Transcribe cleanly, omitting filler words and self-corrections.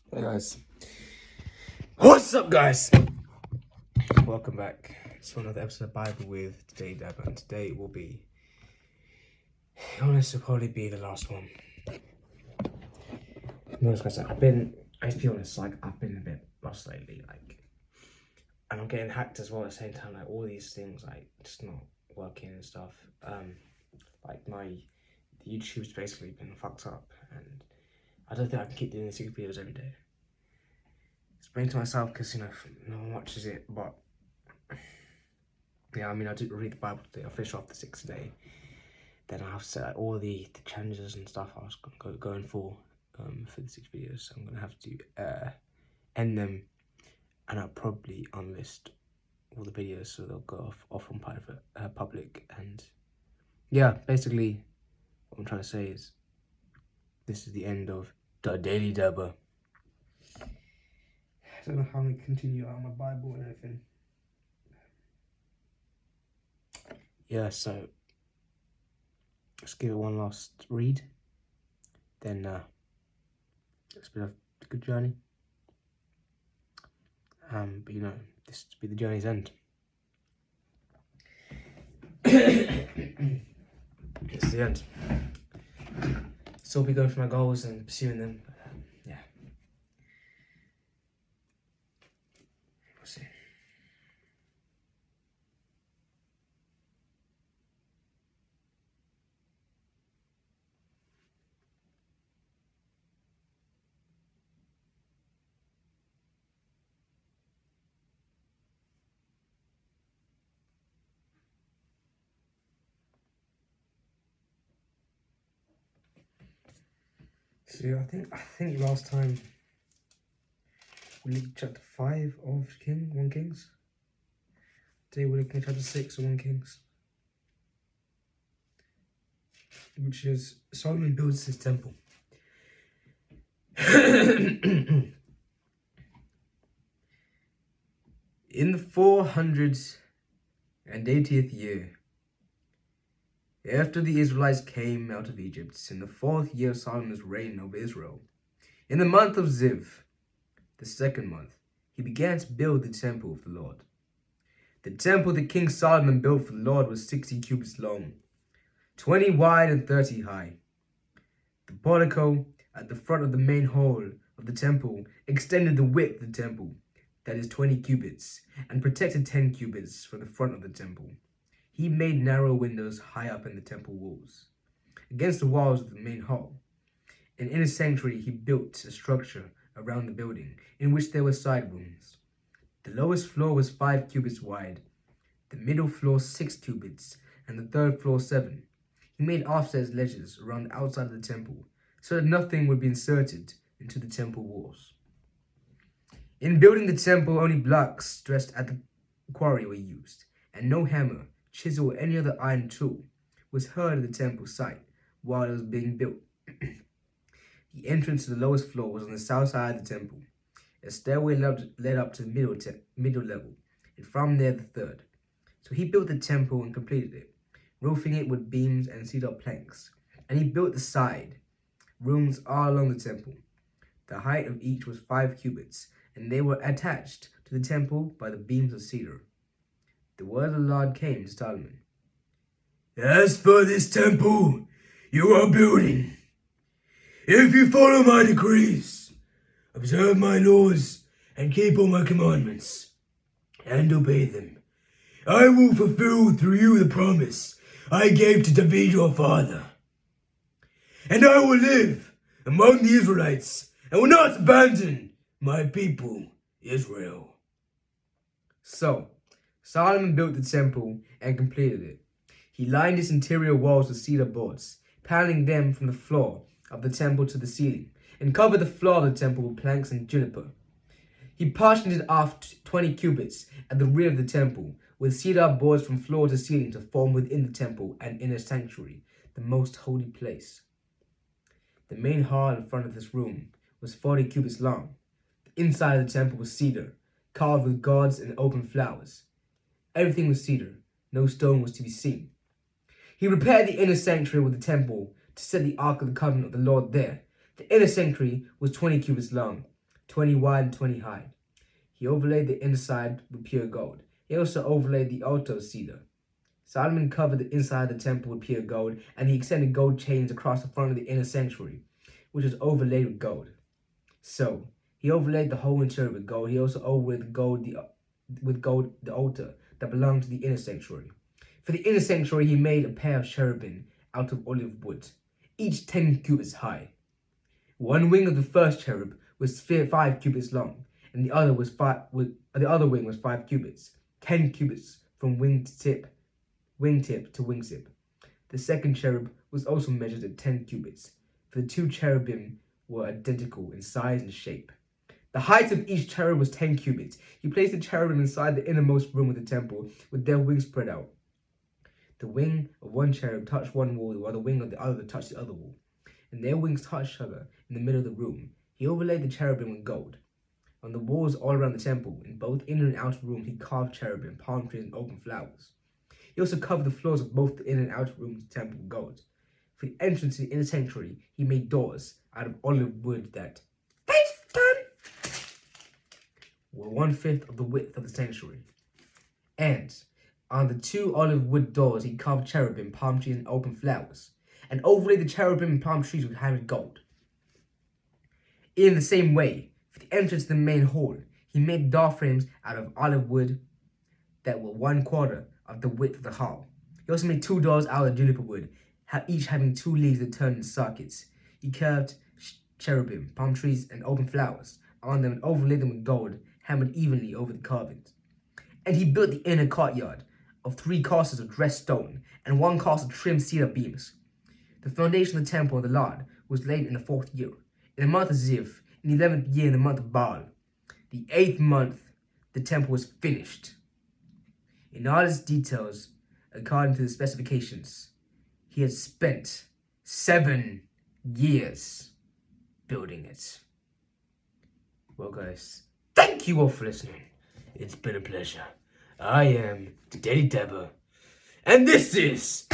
Hey guys, what's up, guys? Welcome back to another episode of Bible with Today Dab, and today will be, honest, will probably be the last one. I'm honest, guys. I've been a bit lost lately, and I'm getting hacked as well at the same time. All these things, just not working and stuff. My YouTube's basically been fucked up, and I don't think I can keep doing these videos every day. Explain to myself because no one watches it, but yeah, I did read the Bible today. I finished off the 6th day. Then I have set all the challenges and stuff I was going for the 6 videos. So I'm gonna have to end them, and I'll probably unlist all the videos so they'll go off on private, public. And yeah, basically what I'm trying to say is this is the end of the Daily Dabber. I don't know how I'm gonna continue on my Bible and everything. Yeah, so let's give it one last read. Then it's been a good journey. But this will be the journey's end. It's the end. Still be going for my goals and pursuing them. But, yeah. We'll see. So I think last time we looked at chapter 5 of 1 Kings. Today we're looking at chapter 6 of 1 Kings, which is Solomon builds his temple. In the 480th year, after the Israelites came out of Egypt, in the 4th year of Solomon's reign over Israel, in the month of Ziv, the 2nd month, he began to build the temple of the Lord. The temple that King Solomon built for the Lord was 60 cubits long, 20 wide and 30 high. The portico at the front of the main hall of the temple extended the width of the temple, that is 20 cubits, and protected 10 cubits from the front of the temple. He made narrow windows high up in the temple walls, against the walls of the main hall. In inner sanctuary he built a structure around the building, in which there were side rooms. The lowest floor was 5 cubits wide, the middle floor 6 cubits, and the third floor 7. He made offset ledges around the outside of the temple, so that nothing would be inserted into the temple walls. In building the temple, only blocks dressed at the quarry were used, and no hammer, chisel, or any other iron tool was heard at the temple site while it was being built. The entrance to the lowest floor was on the south side of the temple. A stairway led up to the middle level, and from there the third. So he built the temple and completed it, roofing it with beams and cedar planks. And he built the side rooms all along the temple. The height of each was 5 cubits, and they were attached to the temple by the beams of cedar. The word of the Lord came to Solomon. As for this temple you are building, if you follow my decrees, observe my laws, and keep all my commandments, and obey them, I will fulfill through you the promise I gave to David your father. And I will live among the Israelites, and will not abandon my people, Israel. So, Solomon built the temple and completed it. He lined its interior walls with cedar boards, paneling them from the floor of the temple to the ceiling, and covered the floor of the temple with planks and juniper. He partitioned it off 20 cubits at the rear of the temple, with cedar boards from floor to ceiling to form within the temple and inner sanctuary, the most holy place. The main hall in front of this room was 40 cubits long. The inside of the temple was cedar, carved with gourds and open flowers. Everything was cedar. No stone was to be seen. He repaired the inner sanctuary with the temple to set the Ark of the Covenant of the Lord there. The inner sanctuary was 20 cubits long. 20 wide and 20 high. He overlaid the inside with pure gold. He also overlaid the altar with cedar. Solomon covered the inside of the temple with pure gold, and he extended gold chains across the front of the inner sanctuary, which was overlaid with gold. So, he overlaid the whole interior with gold. He also overlaid with gold the altar that belonged to the inner sanctuary. For the inner sanctuary, he made a pair of cherubim out of olive wood, each 10 cubits high. One wing of the first cherub was 5 cubits long, and the other wing was 5 cubits, 10 cubits from wingtip to wingtip. The second cherub was also measured at 10 cubits, for the 2 cherubim were identical in size and shape. The height of each cherub was 10 cubits. He placed the cherubim inside the innermost room of the temple, with their wings spread out. The wing of one cherub touched one wall, while the wing of the other touched the other wall, and their wings touched each other in the middle of the room. He overlaid the cherubim with gold. On the walls all around the temple, in both inner and outer rooms, he carved cherubim, palm trees, and open flowers. He also covered the floors of both the inner and outer rooms of the temple with gold. For the entrance to the inner sanctuary, he made doors out of olive wood that were 1/5 of the width of the sanctuary. And on the 2 olive wood doors, he carved cherubim, palm trees, and open flowers, and overlaid the cherubim and palm trees with hammered gold. In the same way, for the entrance to the main hall, he made door frames out of olive wood that were 1/4 of the width of the hall. He also made 2 doors out of juniper wood, each having 2 leaves that turned into sockets. He carved cherubim, palm trees, and open flowers on them and overlaid them with gold, hammered evenly over the carvings. And he built the inner courtyard of 3 courses of dressed stone and 1 course of trimmed cedar beams. The foundation of the temple of the Lord was laid in the 4th year, in the month of Ziv, in the 11th year, in the month of Baal. The 8th month, the temple was finished. In all its details, according to the specifications, he had spent 7 years building it. Well, guys, thank you all for listening. It's been a pleasure. I am Daddy Debba, and this is